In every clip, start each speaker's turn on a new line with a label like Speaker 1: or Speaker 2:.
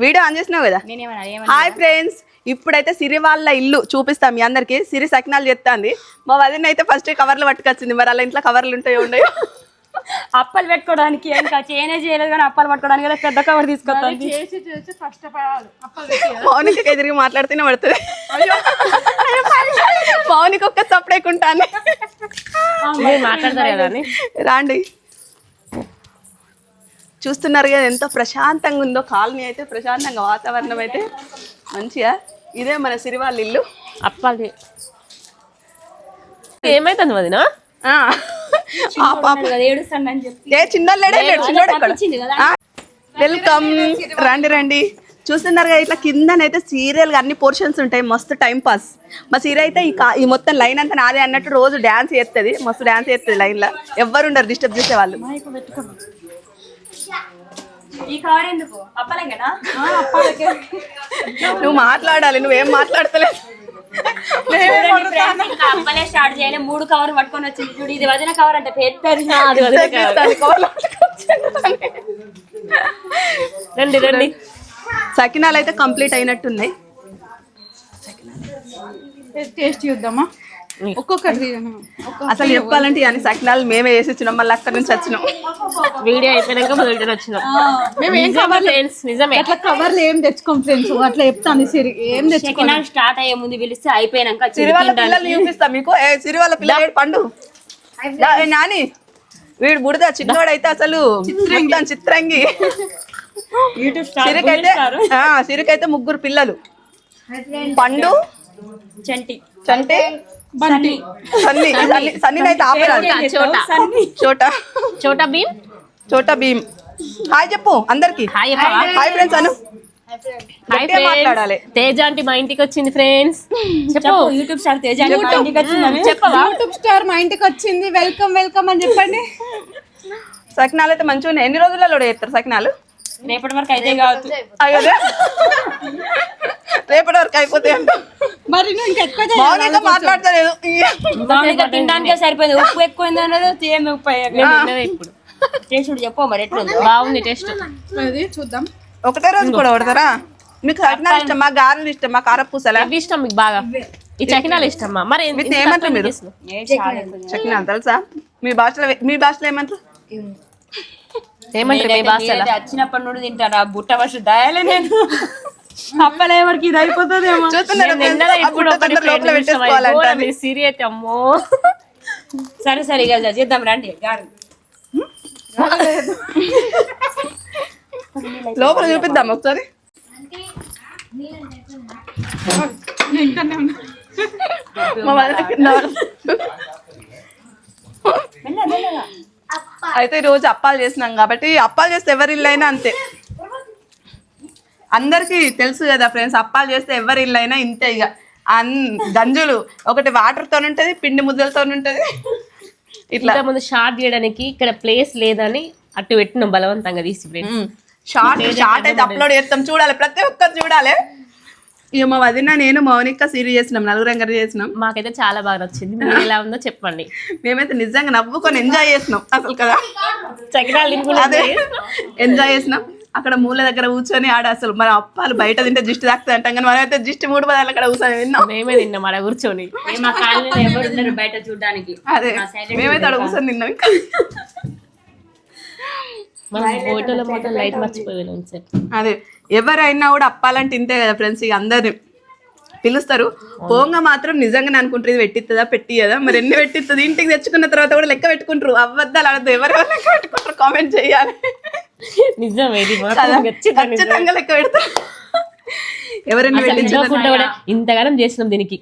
Speaker 1: Video on చేసినావు కదా. Hi friends, ఇప్పుడైతే సిరి వాళ్ళ ఇల్లు చూపిస్తాం మీ అందరికి. సిరి సకినాలు చేస్తాంది. మా వదిన అయితే ఫస్ట్ కవర్లు పట్టుకొచ్చింది. మరి అలా ఇంట్లో కవర్లు ఉంటాయో ఉండయో.
Speaker 2: అప్పలు పెట్టుకోవడానికి ఇంకా చేయలేదు కానీ అప్పలు పట్టుకోవడానికి పెద్ద కవర్ తీసుకొస్తాను.
Speaker 1: మౌనికి ఎదురుగా మాట్లాడితేనే పడుతుంది. మౌనికి ఒక్క సపడేకుంటాను.
Speaker 3: మాట్లాడతారు కదా
Speaker 1: రాండి. చూస్తున్నారు కదా ఎంత ప్రశాంతంగా ఉందో కాలనీ అయితే. ప్రశాంతంగా వాతావరణం అయితే మంచిగా. ఇదే మన సిరి వాళ్ళ ఇల్లు.
Speaker 3: అప్పాలి ఏమైతుంది వదినా?
Speaker 1: వెల్కమ్, రండి రండి. చూస్తున్నారు కదా ఇట్లా కిందనైతే సీరియల్ గా అన్ని పోర్షన్స్ ఉంటాయి. మస్తు టైం పాస్. మా సీరియల్ అయితే ఈ మొత్తం లైన్ అంతా నాదే అన్నట్టు రోజు డాన్స్ చేస్తుంది. మస్తు డాన్స్ చేస్తుంది లైన్ లో. ఎవ్వరు ఉండరు డిస్టర్బ్ చేసే వాళ్ళు. నువ్వు మాట్లాడాలి, నువ్వేం మాట్లాడతలేదు.
Speaker 2: స్టార్ట్ చేయలే 3 కవర్ పట్టుకొని వచ్చింది చూడు. ఇది వదిన కవర్ అంటే
Speaker 3: రండి రండి.
Speaker 1: సకినాలు అయితే కంప్లీట్ అయినట్టున్నాయి.
Speaker 4: టేస్ట్ చూద్దామా? ఒక్కొక్కటి
Speaker 1: అసలు చెప్పాలంటే అని సకినాలు మేమే వేసి వచ్చినాం. మళ్ళీ అక్కడ నుంచి వచ్చినాం.
Speaker 3: వీడియో అయిపోయినాక మొదలు వచ్చినాం. నిజమే.
Speaker 4: అట్లా కవర్లు ఏం తెచ్చుకోం ఫ్రెండ్స్. అట్లా చెప్తాను సిరి ఏం తెచ్చుకోవాలి.
Speaker 2: స్టార్ట్ అయ్యే ముందు పిలిస్తే అయిపోయినాక
Speaker 1: సిరి వాళ్ళ పిల్లల్ని చూపిస్తా మీకు. సిరి వాళ్ళ పిల్లలు పండు నాని. వీడు బుడద చిన్నోడైతే అసలు చిత్రంగి. సిరికైతే 3 పిల్లలు. పండు,
Speaker 2: చంటి,
Speaker 1: చంటే, సన్నీ. సన్నీనైతే ఆపరాదు. చోటా భీమ్. హాయ్ చెప్పు అందరికి. హాయ్ ఫ్రెండ్స్ అను. మాట్లాడాలి.
Speaker 3: తేజ ఆంటీ మా ఇంటికి వచ్చింది ఫ్రెండ్స్. చెప్పు.
Speaker 2: YouTube star Teja
Speaker 4: YouTube star మా ఇంటికి వచ్చింది. వెల్కమ్ వెల్కమ్ అని చెప్పండి.
Speaker 1: సకినాలు అయితే మంచిగా ఉన్నాయి. ఎన్ని రోజులలో చేస్తారు సకినాలు?
Speaker 2: రేపటి వరకు అయితే కావచ్చు.
Speaker 1: రేపటి వరకు అయిపోతాయి అంట.
Speaker 4: మరి
Speaker 1: ఇంకా మాట్లాడతలేదు.
Speaker 2: తినడానికే సరిపోయింది. ఉప్పు ఎక్కువైంది అన్నది ఏమి ఉప్పు ఇప్పుడు టేస్ట్ చెప్పు మరి ఎట్లా
Speaker 3: బాగుంది టేస్ట్.
Speaker 4: చూద్దాం.
Speaker 1: ఒకటే రోజు కూడా కొడతారా? మీకు సకినాలు ఇష్టమా, గారెలు ఇష్టమా, కారపూసలా
Speaker 3: ఇష్టం మీకు బాగా? ఈ చకినాలు ఇష్టమ్మా. మరి
Speaker 1: ఏమంటారు మీరు? చకినాలు తెలుసా? మీ భాషలో ఏమంటారు?
Speaker 3: ఏమంటారు మీ భాషలో?
Speaker 2: వచ్చినప్పటి నుండి తింటారా బుట్ట వర్షం దాయాలే నేను. అప్పలే వరకు ఇది అయిపోతుందేమో.
Speaker 3: సీరియస్ అమ్మో.
Speaker 2: సరే సరే ఇక చేద్దాం రండి.
Speaker 1: లోపల చూపిద్దాం ఒకసారి. అయితే ఈరోజు అప్పాలు చేసినాం కాబట్టి అప్పాలు చేస్తే ఎవరి ఇల్లు అయినా అంతే. అందరికి తెలుసు కదా ఫ్రెండ్స్, అప్పాలు చేస్తే ఎవరి ఇల్లు అయినా ఇంతే. ఇక గంజులు ఒకటి వాటర్ తో ఉంటది, పిండి ముద్దలతో ఉంటది.
Speaker 3: ఇట్లా ముందు షార్ట్ చేయడానికి ఇక్కడ ప్లేస్ లేదని అటు పెట్టినాం బలవంతంగా తీసి.
Speaker 1: షార్ట్ అయితే అప్లోడ్ చేస్తాం, చూడాలి, ప్రతి ఒక్కరు చూడాలి. ఇక మా వదిన నేను మౌనిక సిరి చేసినాం, 4 చేసినాం.
Speaker 3: మాకైతే చాలా బాగా నచ్చింది. మీరు ఎలా ఉందో చెప్పండి.
Speaker 1: మేమైతే నిజంగా నవ్వుకొని ఎంజాయ్ చేసినాం అసలు కదా.
Speaker 3: అదే
Speaker 1: ఎంజాయ్ చేసినాం. అక్కడ మూల దగ్గర కూర్చొని ఆడ అసలు మన అప్పాలు బయట తింటే దిష్టి తాకుతుంది అంటాం కానీ మనమైతే దిష్టి 3 పదాలు అక్కడ కూర్చొని విన్నాం.
Speaker 3: మేమే తిన్నాం ఆడ కూర్చొని.
Speaker 2: ఎవరు బయట చూడడానికి.
Speaker 1: అదే మేమైతే ఆడ కూర్చొని తిన్నాం. ఇంకా
Speaker 3: లైట్ మర్చిపోయాను.
Speaker 1: అదే ఎవరైనా కూడా అప్పాలంటే ఇంతే కదా ఫ్రెండ్స్. ఇక అందరిని పిలుస్తారు. పోంగా మాత్రం నిజంగానే అనుకుంటారు ఇది పెట్టిస్తుందా పెట్టియదా, మరి ఎన్ని పెట్టిస్తుంది. ఇంటికి తెచ్చుకున్న తర్వాత కూడా లెక్క పెట్టుకుంటారు. అబద్ధాలు ఆడద్దు. ఎవరెవరు లెక్క పెట్టుకుంటారు కామెంట్ చేయాలి.
Speaker 3: నిజమే,
Speaker 1: ఖచ్చితంగా లెక్క పెడతారు. ఎవరైనా
Speaker 3: ఇంతగానం చేసినాం దీనికి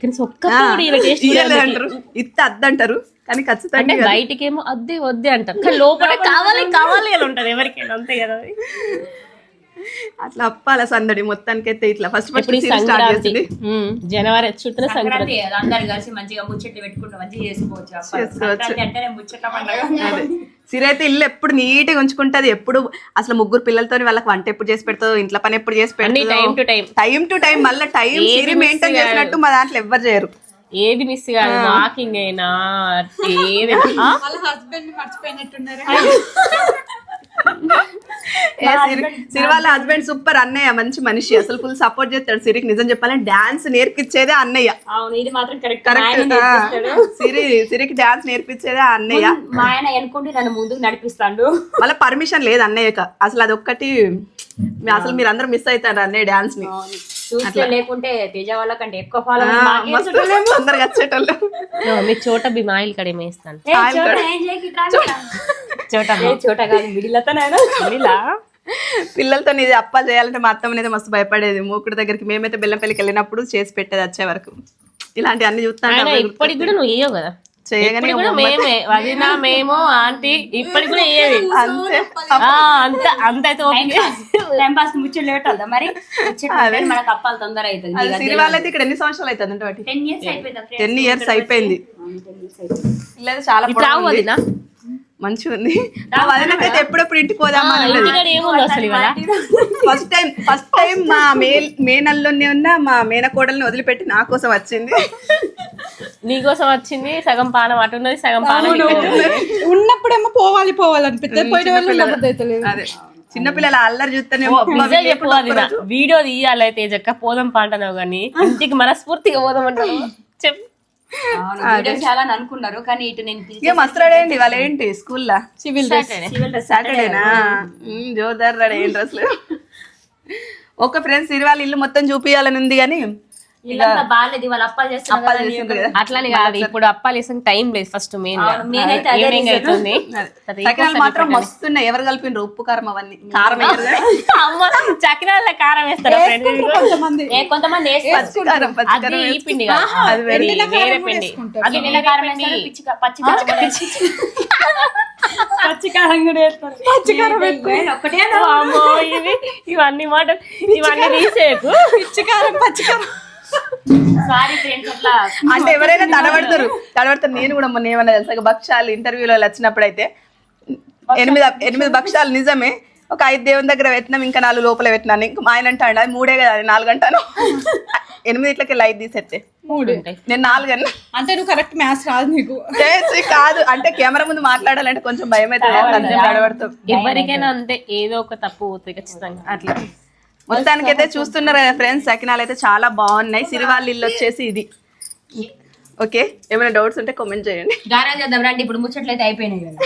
Speaker 1: అంటారు, ఇత్త అద్దంటారు. కానీ ఖచ్చితంగా
Speaker 3: బయటికి ఏమో అద్దే వద్దే అంటారు, కానీ లోపల కావాలి కావాలి అని ఉంటది ఎవరికైనా, అంతే కదా.
Speaker 1: అట్లా అప్పాల సందడి మొత్తానికి అయితే ఇట్లా ఫస్ట్
Speaker 3: జనవరి చుట్టూ
Speaker 2: సంక్రాంతి అందరు కలిసి మంచిగా ముచ్చట్లు పెట్టుకుంటూ మంచిగా చేసుకోవచ్చు.
Speaker 1: సిరి అయితే ఇల్లు ఎప్పుడు నీట్గా ఉంచుకుంటది. ఎప్పుడు అసలు 3 పిల్లలతో వాళ్ళకి వంట ఎప్పుడు చేసి పెడతాదో, ఇంట్లో పని ఎప్పుడు చేసి పెడతాదో, టైం టు టైం మళ్ళీ టైం సిరి మెయింటైన్ చేసినట్టు మా దాంట్లో ఎవ్వరు చేయరు.
Speaker 3: ఏది మిస్ కాదు, వాకింగ్ అయినా
Speaker 4: హస్బెండ్ మర్చిపోయినట్టున్నారు.
Speaker 1: సిరి వాళ్ళ హస్బెండ్ సూపర్ అన్నయ్య, మంచి మనిషి, అసలు ఫుల్ సపోర్ట్ చేస్తాడు సిరికి. నిజం చెప్పాలంటే డాన్స్ నేర్పించేదే అన్నయ్య.
Speaker 2: అవును ఇది మాత్రం కరెక్ట్.
Speaker 1: సిరికి డాన్స్ నేర్పించేదే ఆ అన్నయ్య.
Speaker 2: మా ఆయన అనుకుంటే నన్ను ముందుకు నడిపిస్తాడు.
Speaker 1: మళ్ళీ పర్మిషన్ లేదు అన్నయ్యక అసలు. అది ఒక్కటి అసలు మీరు అందరూ మిస్ అవుతారు అన్నయ్య డాన్స్ ని.
Speaker 2: చూస్తే లేకుంటే తేజ వాళ్ళ కంటే ఎక్కువ ఫాలో
Speaker 1: అందరికి వచ్చేటోళ్ళు.
Speaker 3: మీ చోట బిమాయిల్ కడే మేస్తాను.
Speaker 2: చోట కాదు మిడిలతోనైనా
Speaker 1: పిల్లలతో ఇది అప్పాలు చేయాలంటే మా అత్తమ్మ అనేది మస్తు భయపడేది. మూకుడు దగ్గరికి మేమైతే బెల్లంపల్లికి వెళ్ళినప్పుడు చేసి పెట్టేది వచ్చే వరకు. ఇలాంటి అన్ని చూస్తాను.
Speaker 3: ఇప్పటికి కూడా నువ్వు వేయవు కదా,
Speaker 1: చేయగానే
Speaker 3: కూడా మేమే వదినా మేము ఆంటీ ఇప్పటికి కూడా వేయేది అంత అంత అయితే
Speaker 2: టైం పాస్ ముచ్చట్లు పెట్టాలి మరి. మనకు అప్పాలు తొందర అవుతుంది.
Speaker 1: సిరి వాళ్ళైతే ఇక్కడ ఎన్ని సంవత్సరాలు అవుతుంది అంటే 10 years అయిపోయింది. పిల్లలు చాలా
Speaker 3: వదినా
Speaker 1: మంచిగా ఉంది. వదినకైతే ఎప్పుడెప్పుడు ఇంటికి పోదామా. ఫస్ట్ టైం మా మేనల్లోనే ఉన్న మా మేనకోడల్ని వదిలిపెట్టి నా కోసం వచ్చింది.
Speaker 3: నీకోసం వచ్చింది. సగం పానం అటు ఉన్నది, సగం పానం
Speaker 4: ఉన్నప్పుడేమో పోవాలి అనిపిస్తుంది, పోయిన వాళ్ళు.
Speaker 1: అదే చిన్నపిల్లల అల్లరి చూస్తేనే
Speaker 3: వీడియో తీయాలి అయితే జక్క పోదాం పాంటనావు కానీ ఇంటికి మనస్ఫూర్తిగా పోదాం అంటారు. చెప్పు.
Speaker 2: చాలా అనుకున్నారు కానీ ఇటు నేను
Speaker 1: మస్తు రెడీ అండి. వాళ్ళు ఏంటి స్కూల్లో
Speaker 4: సివిల్
Speaker 1: సాటర్డేనా జోర్దార్ రెడీ అయ్యింది అసలు. ఒక ఫ్రెండ్స్ సిరి వాళ్ళ ఇల్లు మొత్తం చూపియాలని ఉంది కానీ
Speaker 2: బాగాలేదు. వాళ్ళు అప్పాలు చేస్తున్నారు.
Speaker 3: అట్లని కాదు, ఇప్పుడు అప్పాలు వేసాక టైం లేదు. ఫస్ట్ మెయిన్ ఈవినింగ్ అవుతుంది.
Speaker 1: మాత్రం మస్తున్నాయి. ఎవరు కలిపిన ఉప్పు కారం అవన్నీ కారం
Speaker 3: చకినాల కారం వేస్తారు
Speaker 2: కొంతమంది
Speaker 3: అది ఈ పిండి కాదు, అది వేరే పిండి. అది ఇవన్నీ మాట ఇవన్నీ తీసేపు
Speaker 1: పిచ్చికారం పచ్చికారం.
Speaker 2: సారీ ఫ్రెండ్స్ అట్లా
Speaker 1: అంటే ఎవరైనా తడబడతారు. నేను కూడా మొన్న ఏమన్నా తెలుసా, భక్షాలు ఇంటర్వ్యూలో వచ్చినప్పుడు అయితే 8 భక్షాలు నిజమే, ఒక 5 దేవుని దగ్గర పెట్టినాం, ఇంకా 4 లోపల పెట్టినాను. ఇంకా ఆయన అంటాడు అది 3 కదా, అది 4 అంటాను. 8 ఇట్లకి 5 తీసేస్తే
Speaker 4: 3
Speaker 1: నేను 4 అన్నా.
Speaker 4: అంటే నువ్వు కరెక్ట్ మ్యాథ్స్ రాదు నీకు.
Speaker 1: కాదు అంటే కెమెరా ముందు మాట్లాడాలంటే కొంచెం భయం అవుతుంది, తడబడతాం.
Speaker 3: ఎవరికైనా అంతే, ఏదో ఒక తప్పు పోతుంది ఖచ్చితంగా.
Speaker 1: అట్లా మొత్తానికి అయితే చూస్తున్నారు కదా ఫ్రెండ్స్, సకినాలు అయితే చాలా బాగున్నాయి. సిరి వాళ్ళ ఇల్లు వచ్చేసి ఇది. ఓకే, ఏమైనా డౌట్స్ ఉంటే కామెంట్ చేయండి.
Speaker 2: గారా చేద్దాం రండి. ఇప్పుడు ముచ్చట్లయితే అయిపోయినాయి కదా.